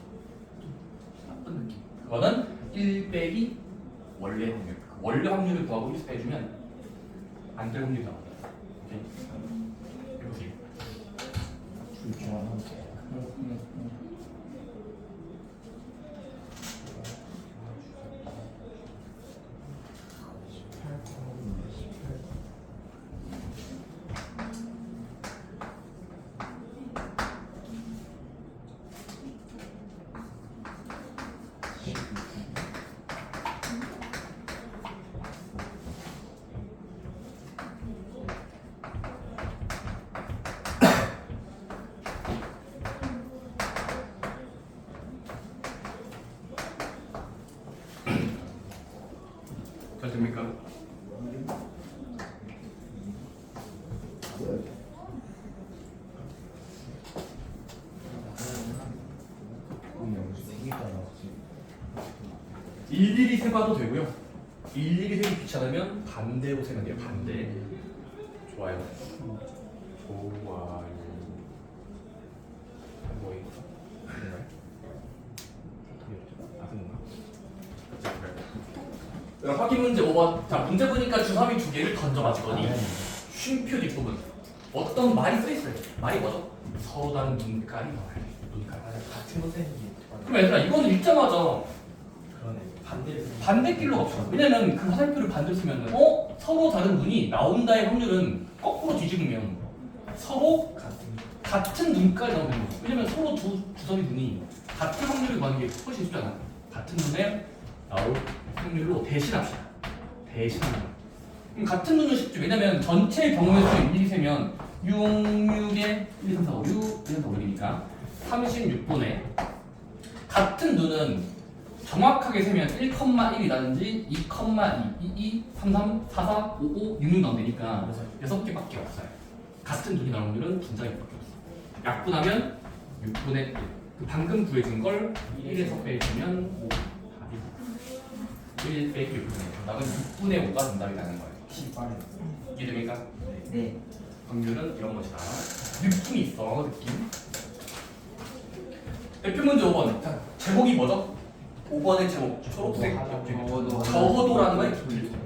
나쁜 느낌. 그거는 1 빼기 원래 확률. 원래 확률을 구하고 1 빼주면 안 될 확률이 나옵니다. 오케이? 해보세요. 잘 됩니까? 일일이 세봐도 되고요. 일일이 세기 귀찮으면 반대로 세면 돼요. 반대. 좋아요. 좋아요. 뭐인가? 아닌가요? 아닌가? 자, 그래. 확인 문제 5번. 자, 문제 보니까 주사위 2개를 던져봤더니 쉼표 뒷부분 어떤 말이 써있어요. 말이 뭐죠? 서로 다른 눈깔이 나와요. 눈깔. 같은 거 생긴 그럼 얘들아 이거는 읽자마자 그러네. 반대로. 반대길로 갑시다. 왜냐면 그 화살표를 반대로 쓰면 서로 다른 눈이 나온다의 확률은 거꾸로 뒤집으면 서로 같은 눈깔이 나오는 거죠. 왜냐면 서로 주사위 눈이 같은 확률을 구하는 게 훨씬 쉽잖아. 같은 눈에 나올 확률로 대신합시다. 대신하는 거. 그럼 같은 눈은 쉽죠. 왜냐면 전체 경우의 수 1, 2, 세면 6, 6에 1, 2, 3, 4, 5, 6, 1, 2, 3, 4, 5, 6이니까 36분의 같은 눈은 정확하게 세면 1,1이라든지 2,2, 22, 33, 44, 55, 66 나오면 되니까 6개밖에 없어요. 같은 눈이 나오는 확률은 분자기밖에 없어. 약분하면 6분의 1. 그 방금 구해준 걸 1에서 빼주면 5. 답이 1 빼기 6분의 1. 답은 6분의 5가 정답이 되는 거예요. 빠르네. 이해됩니까? 네. 확률은 이런 것이다. 느낌이 있어, 느낌. 대표 문제 5번. 자, 제목이 뭐죠? 5번의 제목. 초록색. 적어도라는 말이 적혀 있어요.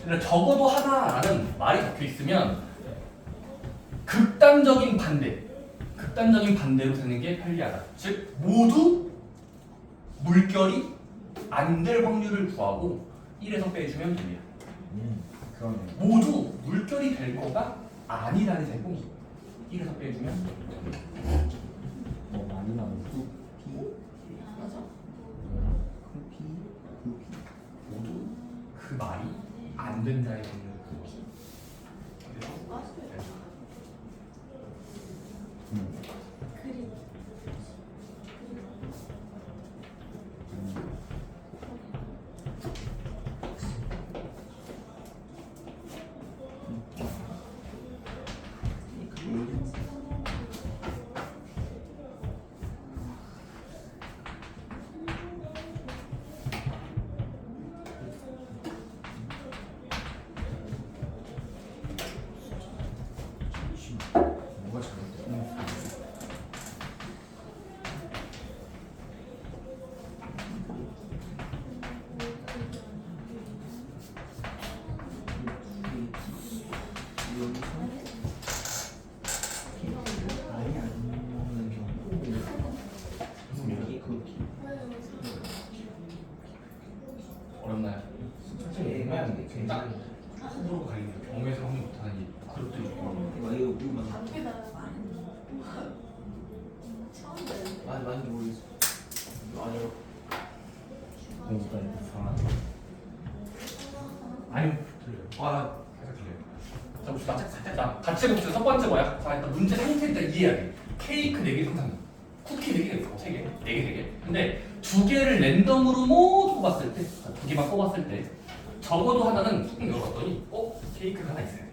그러니까 적어도 하나라는 말이 적혀 있으면 극단적인 반대로 되는 게 편리하다. 즉 모두 물결이 안 될 확률을 구하고 1에서 빼주면 됩니다. 그러네. 모두 물결이 될 거가 아니라는 제공. 1에서 빼주면 뭐 많이 나오네. 맞아? 모두 그 말이 안 된다의 확률을 구하고. 그림. 뭐가 잘못돼? 아예 안 먹는 경우. 어렵나요? 솔직히 애매한데 딱 호불호 갈리는 경우에서 확률 못하는 이 그룹도 있고. 이거 밖에다 많이. 처음 봤는데. 많이 모르겠어. 아니요. 공부가 이상한. 아니요, 틀려요. 살짝 틀려요. 자, 봅시다. 자, 같이 해봅시다. 첫 번째 뭐야? 자, 일단 문제 상태 일단 이해해야 돼. 케이크 4개 상상. 쿠키 4개가 있어. 3개. 4개, 3개. 근데 2개를 랜덤으로 모두 뽑았을 때, 2개만 뽑았을 때, 적어도 하나는 툭 열어봤더니, 케이크가 하나 있어요.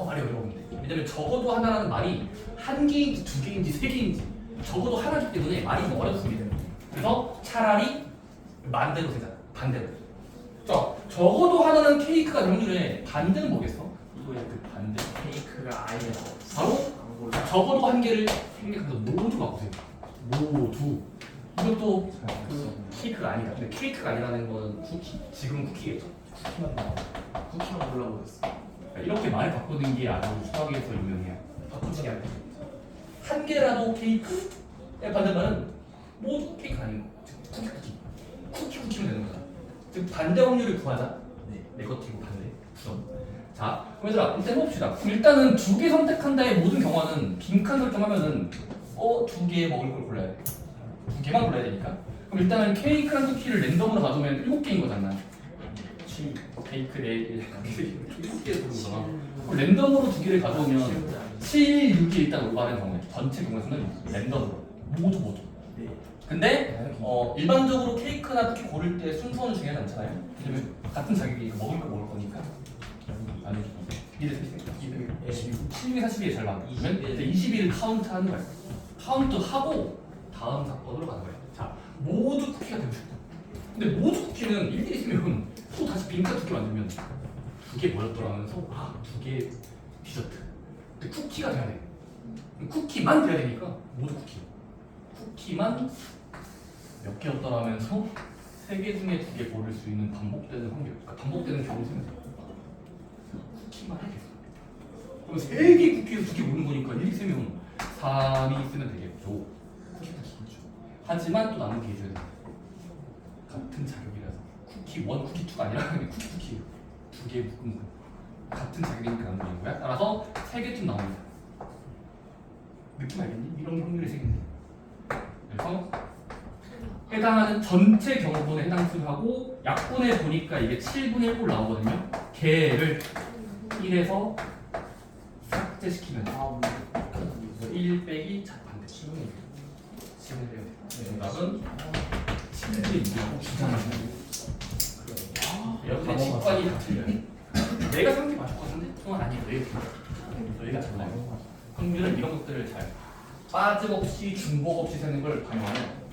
말이 어려운데. 왜냐면 적어도 하나라는 말이 1개인지 2개인지 3개인지 적어도 하나기 때문에 말이 뭐 어렵습니다. 그래서 차라리 반대로 세자. 반대로. 자, 적어도 하나는 케이크가 될 확률에 반대는 뭐겠어? 이거의 그 반대. 케이크가 아예 바로 적어도 1개를 생략해서 모두 바꾸세요. 모두. 이것도 그 케이크가 아니다. 근데 케이크가 아니라는 거는 쿠키. 지금 쿠키겠죠. 쿠키만 나와. 쿠키만 골라버렸어. 이렇게 말을 바꾸는 게 아주 수학에서 유명해요. 바꾸치기 하는 거. 1개라도 케이크의 반대말은 모두 케이크 아닌 거. 즉 쿠키면 되는 거다. 즉 반대 확률을 구하자. 네. 네거티브 반대. 구성. 자, 그럼 얘들아 일단 해봅시다. 그럼 일단은 2개 선택한다의 모든 경우는 빈칸 설정하면은 2개 먹을 걸 골라야 돼. 2개만 골라야 되니까. 그럼 일단은 케이크랑 쿠키를 랜덤으로 가져오면 7개인 거잖아. 7, 케이크 7개 고르거나. 그럼 랜덤으로 2개를 가져오면 7, 6이 일단 올바른 경우에 전체 경우에서는 랜덤으로 모두. 네. 근데 일반적으로 케이크나 쿠키 고를 때 순서는 중요하지 않잖아요. 왜냐면 같은 자격이 먹을 거 먹을 거니까. 아니, 7개 40개 잘 맞아. 그러면 20일을 카운트하는 거야. 카운트하고 다음 사건으로 가는 거야. 자, 모두 쿠키가 되고 싶다. 근데 모두 쿠키는 일일이 쓰면 또 다시 빈칸 2개 만들면 2개 뭐였더라 하면서 2개 디저트. 근데 쿠키가 돼야 돼. 쿠키만 돼야 되니까 모두 쿠키. 쿠키만 몇 개였더라 하면서 세 개 중에 두 개 고를 수 있는 반복되는 확률. 그러니까 반복되는 경우 생겨. 쿠키만 하겠어. 그럼 세 개 쿠키를 두 개 고르는 거니까 1, 2, 3면 3이 있으면 되겠죠. 하지만 또 남은 게 있어야 돼. 같은 자격이라서 쿠키 1, 쿠키 2가 아니라 그냥 쿠키 두 개 묶은 거. 같은 자격이니까 나누는 거야. 따라서 세 개쯤 나옵니다. 느낌 알겠니? 이런 확률이 생긴다. 그래서 해당하는 전체 경우분에 해당수하고 약분해 보니까 이게 7분의 1꼴 나오거든요. 걔를 1에서 삭제시키면 돼. 1 빼기 반대 7분의 1. 정답은 7분의 2라고 주장합니다. 여러분의 직관이 다 틀려요. 내가 상대 맞을 것 같은데? 그건 아니에요. 너희가 잘나요. 확률은 이런 것들을 잘 빠짐없이 중복 없이 세는 걸 반영하면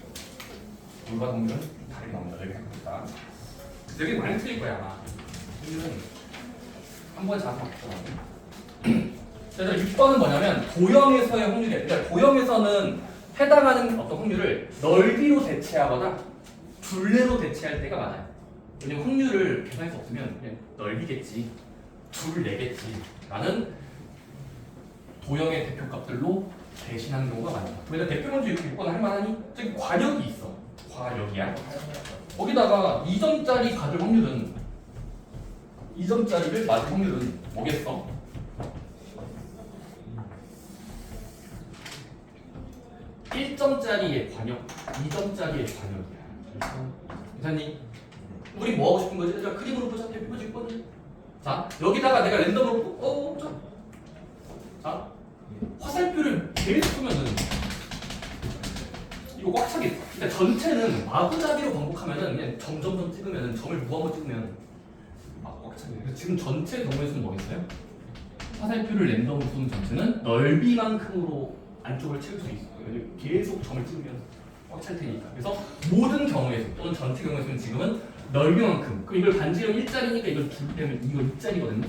물과 확률은 다르게 나옵니다. 여기 생각보다. 여기 많이 틀릴 거야 아마. 확률은 한 번에 잘 바꾸잖아요. 그래서 6번은 뭐냐면 도형에서의 확률이에요. 그러니까 도형에서는 해당하는 어떤 확률을 넓이로 대체하거나 둘레로 대체할 때가 많아요. 왜냐면 확률을 계산할 수 없으면 그냥 넓이겠지, 둘 내겠지 라는 도형의 대표값들로 대신하는 경우가 많아요. 그래서 대표 문제 이렇게 6번 할 만하니? 저기 과역이 있어. 과역이야. 거기다가 2점짜리 받을 확률은 2점짜리를 맞을 확률은 뭐겠어? (1점짜리의) 관역, 2점짜리의 관역이야. 이사님, 우리 뭐 하고 싶은 거지? 자, 그림으로 보자. 대표 문제 6번이. 자, 여기다가 내가 랜덤으로 자, 화살표를 계속 쓰면은 이거 꽉 차겠어. 그러니까 전체는 마구잡이로 반복하면은 그냥 점점점 찍으면은 점을 무한번 찍으면 막 꽉 차게. 그래서 지금 전체 경우의 수는 뭐겠어요? 화살표를 랜덤으로 쏘는 전체는 넓이만큼으로 안쪽을 채울 수 있어요. 계속 점을 찍으면 꽉 찰 테니까. 그래서 모든 경우에서 또는 전체 경우에서는 지금은 넓이만큼. 그럼 이걸 반지름 1짜리니까 이걸 2배면 이거 2짜리거든요.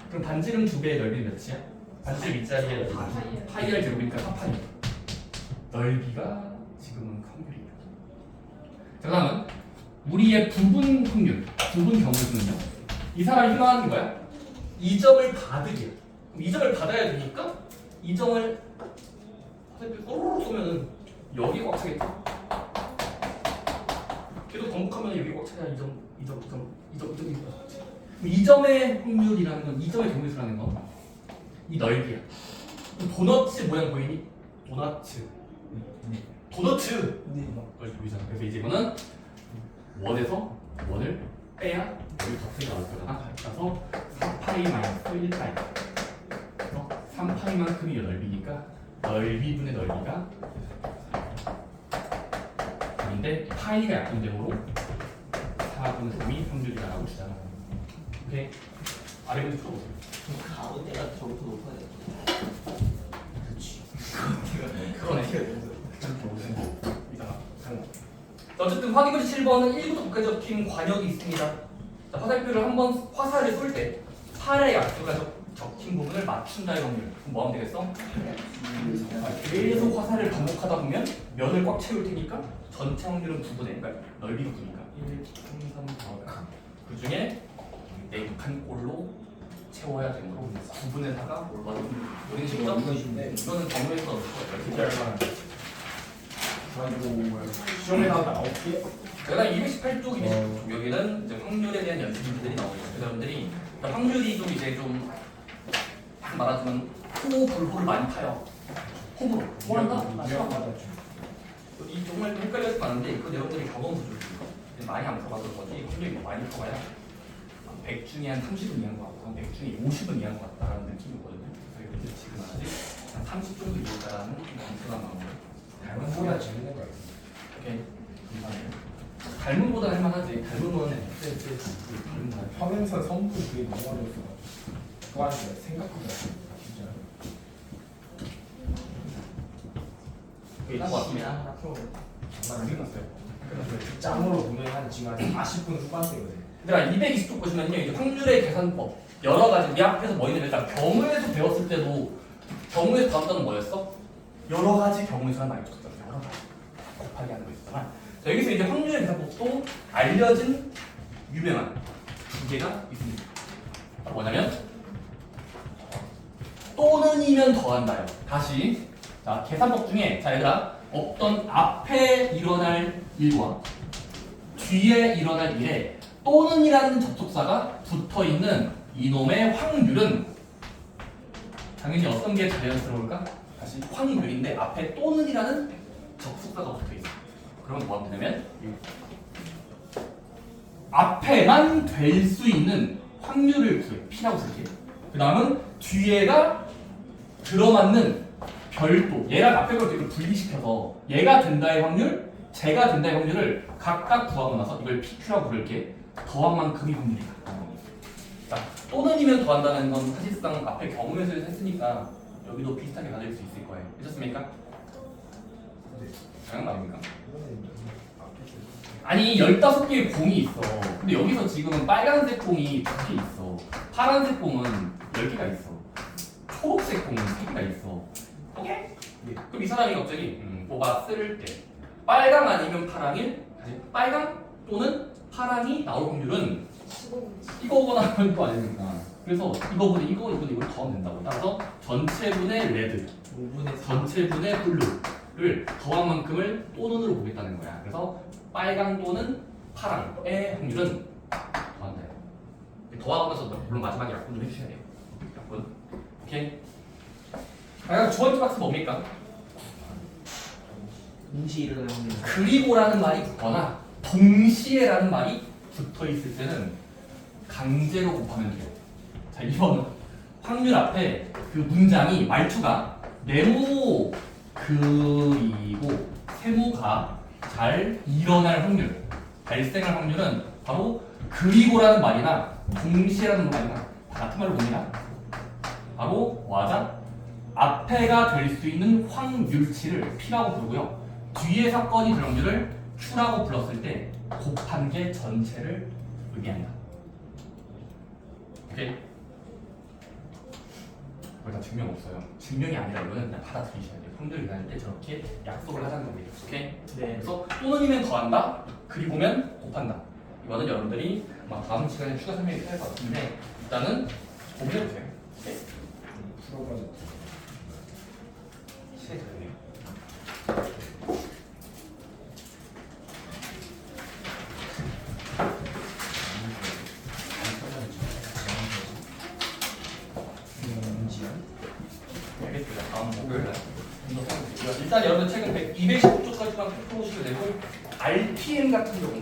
그럼 반지름 2배의 넓이는 몇이야? 반지름 2짜리의 넓이 파이를 제곱이니까 4파이. 넓이가 지금은 확률이에요. 자, 다음은 우리의 부분 확률, 부분 경우의 수는요. 이 사람이 희망하는 게 뭐야? 2점을 받으기야. 그럼 2점을 받아야 되니까 2점을 화살표 꼬르륵 쏘면은 여기 꽉 차겠죠? 계속 반복하면 여기 꽉 차야 2점. 2점의 확률이라는 건 2점의 경우의 수라는 건 이 넓이야. 도너츠 모양 보이니? 도너츠. 보이잖아. 그래서 이제 이거는 원에서 원을 빼야 여기 덧셈이 나올 거잖아. 그래서 4파이 마이너스 1파이. 3파이만큼이 넓이니까 넓이분의 넓이가 인데 파이가 약분되므로 4분의 3이 확률이라고 주장합니다. 오케이? 아래 문제 풀어보세요. 가운데가 저부터 높아야 돼. 그러네. 어쨌든 확인문제 7번은 1부터 9까지 적힌 관역이 있습니다. 자, 화살표를 한번 화살을 쏠 때 팔의 약수가 적힌 부분을 맞춘다의 확률. 그럼 뭐 하면 되겠어? 계속 화살을 반복하다 보면 면을 꽉 채울 테니까 전체 확률은 9분의, 그러니까 넓이가 9니까 1, 2, 3, 4, 5. 그 중에 4칸 꼴로 채워야 되므로 9분의 4가 올라가는 우리는 직접 이거는 정리해서 가지고 시험에 나온 9개? 그다음 218쪽, 219쪽 여기는 이제 확률에 대한 연습들이 나오죠. 그래서 여러분들이 확률이 좀 이제 좀 말하자면 호불호를 많이 타요. 호불호. 뭐한다? 이 정말 헷갈려서 많은데 그 여러분들이 경험도 좀 많이 안 풀어봐서 그런지 확률이 많이 풀어봐야 100 중에 한 30은 이해한 것 같고 100 중에 50은 이해한 것 같다라는 느낌이 오거든요. 그래서 여러분들이 지금 아직 한 30 정도 이해했다라는 감수가 나오고요. 닮은보다 재밌는 거 같아. 오케이. 감사해요. 닮은보다 할만하지. 닮은보다는 닮은 화면상 성분 그게 너무 어려웠어. 그거한테 생각보다 진짜. 끝난 것 같습니다. 안 끝났어요. 짬으로 보면 한 지금 한 40분 후반대거든. 내가 220쪽 보시면요, 이제 확률의 계산법 여러 가지 우리 앞에서 뭐 있냐면 일단 경우에서 배웠을 때도 경우에서 다음 단은 뭐였어? 여러 가지 경우에서는 많이 줬잖아. 여러 가지 곱하기 하는 거 있었잖아. 자, 여기서 이제 확률의 계산법도 알려진 유명한 두 개가 있습니다. 바로 뭐냐면 또는이면 더한다요. 다시 자 계산법 중에 자 얘들아 어떤 앞에 일어날 일과 뒤에 일어날 일에 또는이라는 접속사가 붙어있는 이놈의 확률은 당연히 어떤 게 자연스러울까? 다시 확률인데 앞에 또는이라는 접속사가 붙어있어. 그러면 뭐가 되냐면 앞에만 될 수 있는 확률을 구해. P라고 쓸게. 그 다음은 뒤에가 들어맞는 별도 얘랑 앞에 걸 이걸 분리시켜서 얘가 된다의 확률, 쟤가 된다의 확률을 각각 구하고 나서 이걸 PQ라고 부를게. 더한 만큼이 확률이다. 자, 또는이면 더한다는 건 사실상 앞에 경우에서 했으니까 여기도 비슷하게 가질 수 있을 거예요. 되셨습니까? 당연한 말입니까? 아니 15개의 공이 있어. 근데 여기서 지금은 빨간색 공이 2개 있어. 파란색 공은 10개가 있어. 초록색 공은 3개가 있어. 오케이? 그럼 이 사람이 갑자기 뽑았을 때 빨강 아니면 파랑일? 빨강 또는 파랑이 나올 확률은 15분지. 이거거나 이거 아닙니까? 그래서 이거분의 이걸 더하면 된다고. 따라서 전체분의 레드 5분의 4. 전체분의 블루를 더한 만큼을 또는으로 보겠다는 거야. 그래서 빨강 또는 파랑의 확률은 더한다요. 더하고 나서 물론 마지막에 약분 좀 해주셔야 돼요. 약분. 오케이. 아, 두 번째 박스 뭡니까? 동시에 일어날 확률. 그리고라는 말이 붙거나 동시에라는 말이 붙어 있을 때는 강제로 곱하면 돼요. 자, 이번 확률 앞에 그 문장이 말투가 네모 그리고 세모가 잘 일어날 확률, 발생할 확률은 바로 그리고라는 말이나 동시에라는 말이나 다 같은 말로 봅니다. 바로 맞아? 앞에가 될 수 있는 확률치를 P라고 부르고요. 뒤에 사건이 될 확률을 Q라고 불렀을 때 곱한 게 전체를 의미한다. 오케이? 거의 다 증명 없어요. 증명이 아니라 이거는 그냥 받아들이셔야 돼요. 확률 일어날 때 저렇게 약속을 하자는 겁니다. 오케이? 네. 그래서 또는이면 더한다, 그리고면 곱한다. 이거는 여러분들이 막 다음 시간에 추가 설명이 필요할 것 같은데 일단은 공부해보세요. 오케이? 풀어가지고 시간이 되네요. 알겠습니다. 다음 목요일날 일단 여러분 책은 215쪽까지만 풀어보시면 되고 RPM 같은 경우